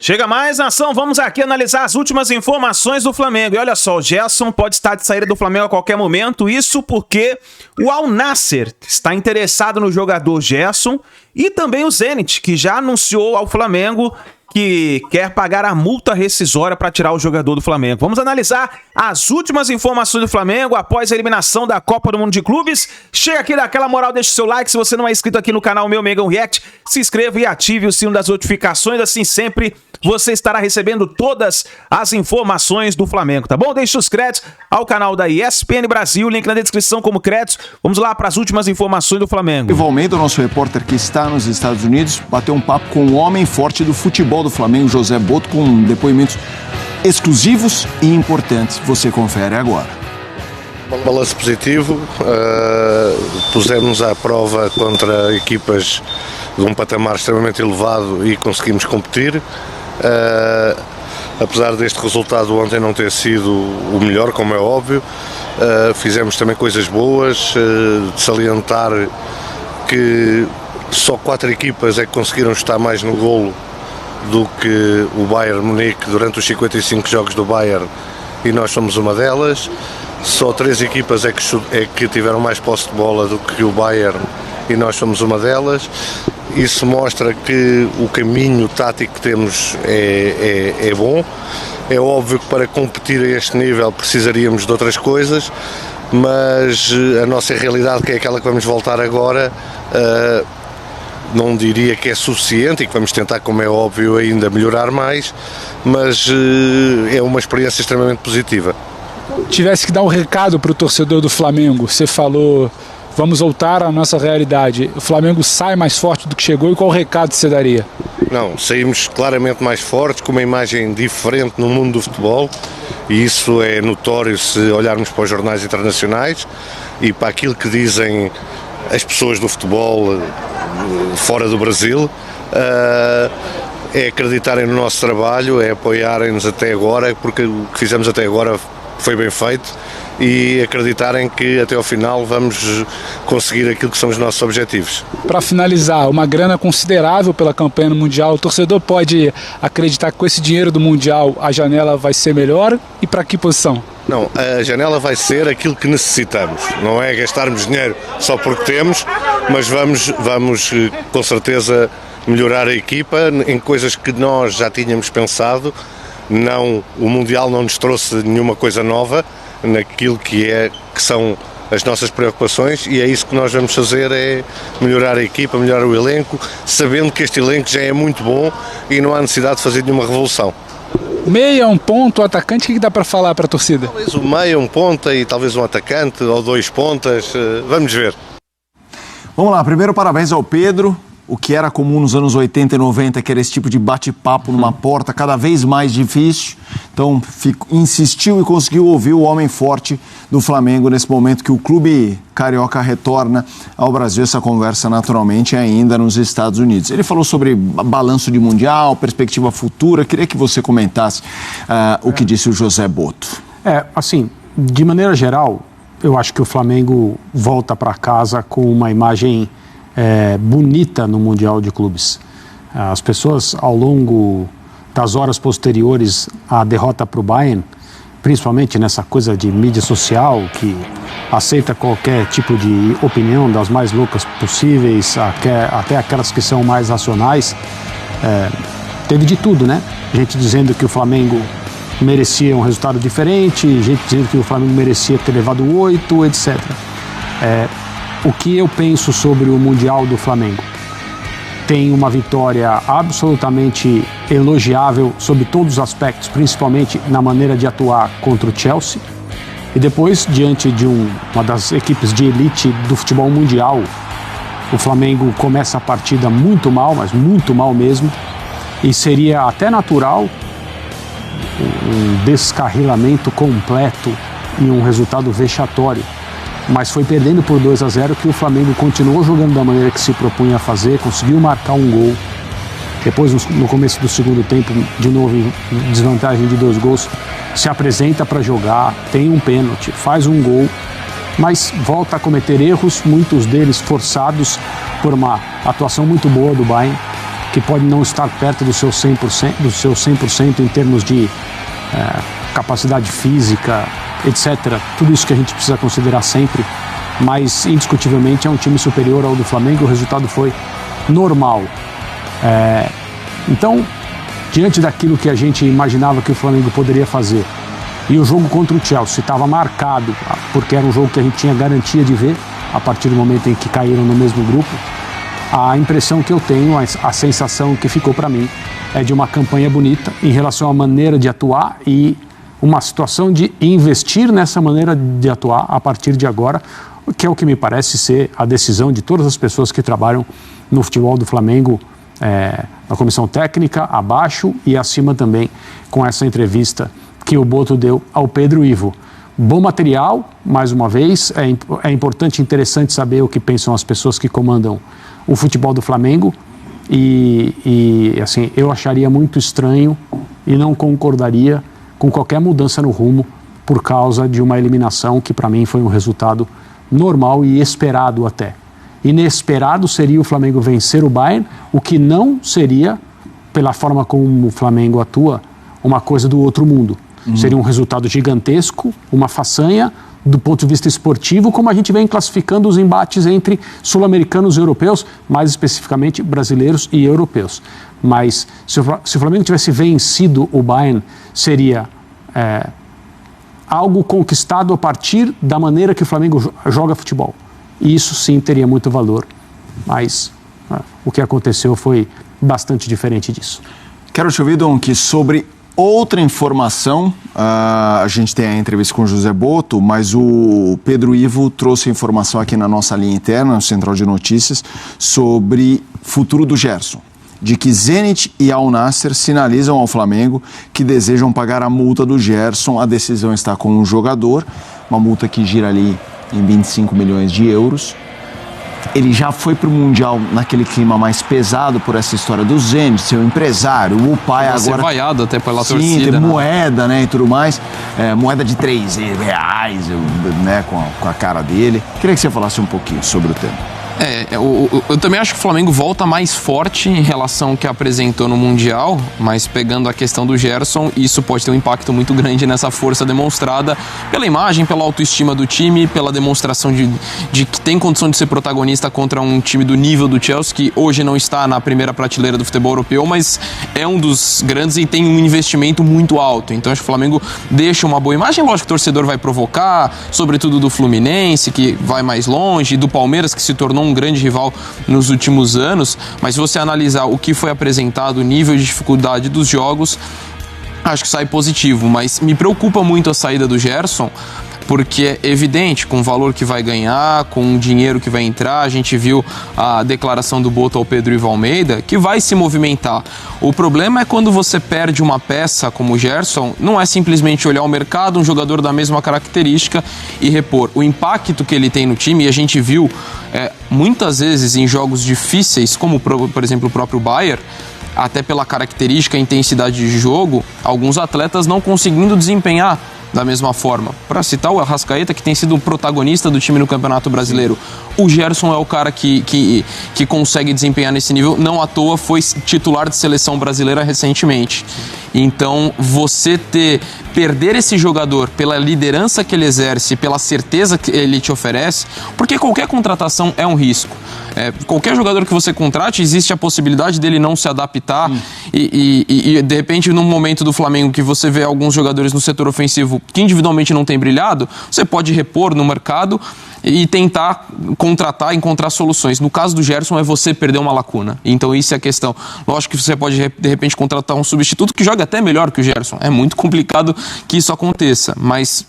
Chega mais, nação, vamos aqui analisar as últimas informações do Flamengo. E olha só, o Gerson pode estar de saída do Flamengo a qualquer momento, isso porque o Al Nassr está interessado no jogador Gerson e também o Zenit, que já anunciou ao Flamengo que quer pagar a multa rescisória para tirar o jogador do Flamengo. Vamos analisar as últimas informações do Flamengo após a eliminação da Copa do Mundo de Clubes. Chega aqui, dá aquela moral, deixa o seu like. Se você não é inscrito aqui no canal Meu Mengão React, se inscreva e ative o sino das notificações. Assim sempre você estará recebendo todas as informações do Flamengo, tá bom? Deixe os créditos ao canal da ESPN Brasil, link na descrição como créditos. Vamos lá para as últimas informações do Flamengo. Ivo Almeida, nosso repórter que está nos Estados Unidos, bateu um papo com o homem forte do futebol do Flamengo, José Boto, com depoimentos exclusivos e importantes. Você confere agora. Balanço positivo, pusemos à prova contra equipas de um patamar extremamente elevado e conseguimos competir. Apesar deste resultado ontem não ter sido o melhor, como é óbvio, fizemos também coisas boas, de salientar que só 4 equipas é que conseguiram estar mais no golo do que o Bayern Munique durante os 55 jogos do Bayern, e nós somos uma delas. Só 3 equipas é que tiveram mais posse de bola do que o Bayern, e nós somos uma delas. Isso mostra que o caminho tático que temos é bom. É óbvio que para competir a este nível precisaríamos de outras coisas, mas a nossa realidade, que é aquela que vamos voltar agora, não diria que é suficiente, e que vamos tentar, como é óbvio, ainda melhorar mais, mas é uma experiência extremamente positiva. Tivesse que dar um recado para o torcedor do Flamengo, você falou, vamos voltar à nossa realidade, o Flamengo sai mais forte do que chegou, e qual recado você daria? Não, saímos claramente mais fortes, com uma imagem diferente no mundo do futebol, e isso é notório se olharmos para os jornais internacionais e para aquilo que dizem as pessoas do futebol fora do Brasil. É acreditarem no nosso trabalho, é apoiarem-nos até agora, porque o que fizemos até agora foi bem feito, e acreditarem que até ao final vamos conseguir aquilo que são os nossos objetivos. Para finalizar, uma grana considerável pela campanha no Mundial, o torcedor pode acreditar que com esse dinheiro do Mundial a janela vai ser melhor, e para que posição? Não, a janela vai ser aquilo que necessitamos, não é gastarmos dinheiro só porque temos, mas vamos com certeza melhorar a equipa em coisas que nós já tínhamos pensado. Não, o Mundial não nos trouxe nenhuma coisa nova naquilo que são as nossas preocupações, e é isso que nós vamos fazer, é melhorar a equipa, melhorar o elenco, sabendo que este elenco já é muito bom e não há necessidade de fazer nenhuma revolução. Meia, um ponto, atacante, o que dá para falar para a torcida? Talvez um meia, um ponta e talvez um atacante ou 2 pontas, vamos ver. Vamos lá, primeiro parabéns ao Pedro. O que era comum nos anos 80 e 90, que era esse tipo de bate-papo numa porta, cada vez mais difícil. Então, insistiu e conseguiu ouvir o homem forte do Flamengo nesse momento que o clube carioca retorna ao Brasil. Essa conversa, naturalmente, ainda nos Estados Unidos. Ele falou sobre balanço de Mundial, perspectiva futura. Queria que você comentasse o que disse o José Boto. Assim, de maneira geral, eu acho que o Flamengo volta para casa com uma imagem bonita no Mundial de Clubes. As pessoas, ao longo das horas posteriores à derrota para o Bayern, principalmente nessa coisa de mídia social, que aceita qualquer tipo de opinião, das mais loucas possíveis, até aquelas que são mais racionais, teve de tudo, né? Gente dizendo que o Flamengo merecia um resultado diferente, gente dizendo que o Flamengo merecia ter levado 8, etc. O que eu penso sobre o Mundial do Flamengo? Tem uma vitória absolutamente elogiável sob todos os aspectos, principalmente na maneira de atuar contra o Chelsea. E depois, diante de uma das equipes de elite do futebol mundial, o Flamengo começa a partida muito mal, mas muito mal mesmo. E seria até natural um descarrilamento completo e um resultado vexatório. Mas foi perdendo por 2-0 que o Flamengo continuou jogando da maneira que se propunha a fazer, conseguiu marcar um gol. Depois, no começo do segundo tempo, de novo em desvantagem de 2 gols, se apresenta para jogar, tem um pênalti, faz um gol, mas volta a cometer erros, muitos deles forçados por uma atuação muito boa do Bayern. que pode não estar perto do seu 100% em termos de capacidade física, etc. Tudo isso que a gente precisa considerar sempre, mas indiscutivelmente é um time superior ao do Flamengo. O resultado foi normal. Então, diante daquilo que a gente imaginava que o Flamengo poderia fazer, e o jogo contra o Chelsea estava marcado, porque era um jogo que a gente tinha garantia de ver a partir do momento em que caíram no mesmo grupo, a impressão que eu tenho, a sensação que ficou para mim é de uma campanha bonita em relação à maneira de atuar e uma situação de investir nessa maneira de atuar a partir de agora, que é o que me parece ser a decisão de todas as pessoas que trabalham no futebol do Flamengo, na comissão técnica, abaixo e acima também, com essa entrevista que o Boto deu ao Pedro Ivo. Bom material, mais uma vez, é importante e interessante saber o que pensam as pessoas que comandam o futebol do Flamengo e assim, eu acharia muito estranho e não concordaria com qualquer mudança no rumo por causa de uma eliminação que para mim foi um resultado normal e esperado até. Inesperado seria o Flamengo vencer o Bayern, o que não seria, pela forma como o Flamengo atua, uma coisa do outro mundo. Seria um resultado gigantesco, uma façanha do ponto de vista esportivo, como a gente vem classificando os embates entre sul-americanos e europeus, mais especificamente brasileiros e europeus. Mas se o Flamengo tivesse vencido o Bayern, seria algo conquistado a partir da maneira que o Flamengo joga futebol. E isso sim teria muito valor, mas o que aconteceu foi bastante diferente disso. Quero te ouvir, Dom, que sobre outra informação, a gente tem a entrevista com o José Boto, mas o Pedro Ivo trouxe informação aqui na nossa linha interna, no Central de Notícias, sobre futuro do Gerson, de que Zenit e Al Nassr sinalizam ao Flamengo que desejam pagar a multa do Gerson. A decisão está com o jogador, uma multa que gira ali em 25 milhões de euros. Ele já foi para o Mundial naquele clima mais pesado por essa história do Zenit, seu empresário, o pai agora... Ser vaiado até pela sim, torcida. Sim, tem né? Moeda, né, e tudo mais. Moeda de R$3, né, com a cara dele. Queria que você falasse um pouquinho sobre o tema. Eu também acho que o Flamengo volta mais forte em relação ao que apresentou no Mundial, mas pegando a questão do Gerson, isso pode ter um impacto muito grande nessa força demonstrada pela imagem, pela autoestima do time, pela demonstração de que tem condição de ser protagonista contra um time do nível do Chelsea, que hoje não está na primeira prateleira do futebol europeu, mas é um dos grandes e tem um investimento muito alto. Então acho que o Flamengo deixa uma boa imagem. Lógico que o torcedor vai provocar, sobretudo do Fluminense, que vai mais longe, e do Palmeiras, que se tornou um grande rival nos últimos anos, mas se você analisar o que foi apresentado, o nível de dificuldade dos jogos, acho que sai positivo, mas me preocupa muito a saída do Gerson, porque é evidente, com o valor que vai ganhar, com o dinheiro que vai entrar, a gente viu a declaração do Boto ao Pedro Ivo Almeida, que vai se movimentar. O problema é quando você perde uma peça como o Gerson, não é simplesmente olhar o mercado, um jogador da mesma característica e repor. O impacto que ele tem no time, e a gente viu muitas vezes em jogos difíceis, como por exemplo o próprio Bayern, até pela característica e intensidade de jogo, alguns atletas não conseguindo desempenhar da mesma forma. Para citar o Arrascaeta, que tem sido o protagonista do time no Campeonato Brasileiro, o Gerson é o cara que consegue desempenhar nesse nível. Não à toa foi titular de seleção brasileira recentemente. Então, você perder esse jogador pela liderança que ele exerce, pela certeza que ele te oferece, porque qualquer contratação é um risco. Qualquer jogador que você contrate, existe a possibilidade dele não se adaptar e de repente, num momento do Flamengo que você vê alguns jogadores no setor ofensivo que individualmente não tem brilhado, você pode repor no mercado e tentar contratar, encontrar soluções. No caso do Gerson, é você perder uma lacuna. Então, isso é a questão. Lógico que você pode, de repente, contratar um substituto que joga até melhor que o Gerson. É muito complicado que isso aconteça. Mas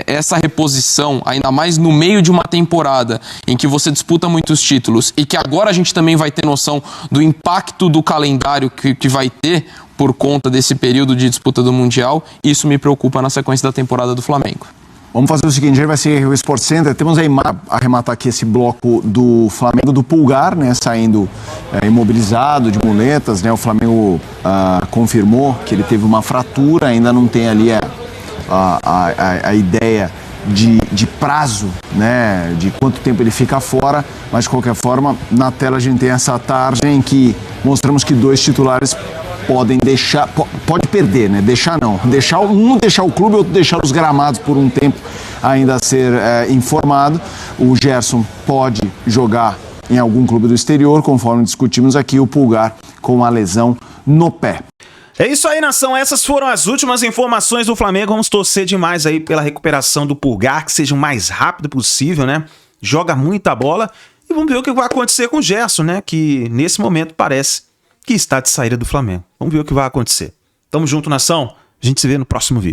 essa reposição, ainda mais no meio de uma temporada em que você disputa muitos títulos e que agora a gente também vai ter noção do impacto do calendário que vai ter por conta desse período de disputa do Mundial, isso me preocupa na sequência da temporada do Flamengo. Vamos fazer o seguinte, a gente vai seguir o Sport Center. Temos aí arrematar aqui esse bloco do Flamengo do Pulgar, né, saindo imobilizado de muletas, né? O Flamengo confirmou que ele teve uma fratura, ainda não tem ali a ideia de prazo, né, de quanto tempo ele fica fora, mas de qualquer forma, na tela a gente tem essa tarde em que mostramos que 2 titulares podem deixar, pode perder, né, deixar não, deixar o clube, outro deixar os gramados por um tempo ainda a ser informado. O Gerson pode jogar em algum clube do exterior, conforme discutimos aqui, o Pulgar com uma lesão no pé. É isso aí, nação. Essas foram as últimas informações do Flamengo. Vamos torcer demais aí pela recuperação do Pulgar, que seja o mais rápido possível, né? Joga muita bola. E vamos ver o que vai acontecer com o Gerson, né? Que nesse momento parece que está de saída do Flamengo. Vamos ver o que vai acontecer. Tamo junto, nação. A gente se vê no próximo vídeo.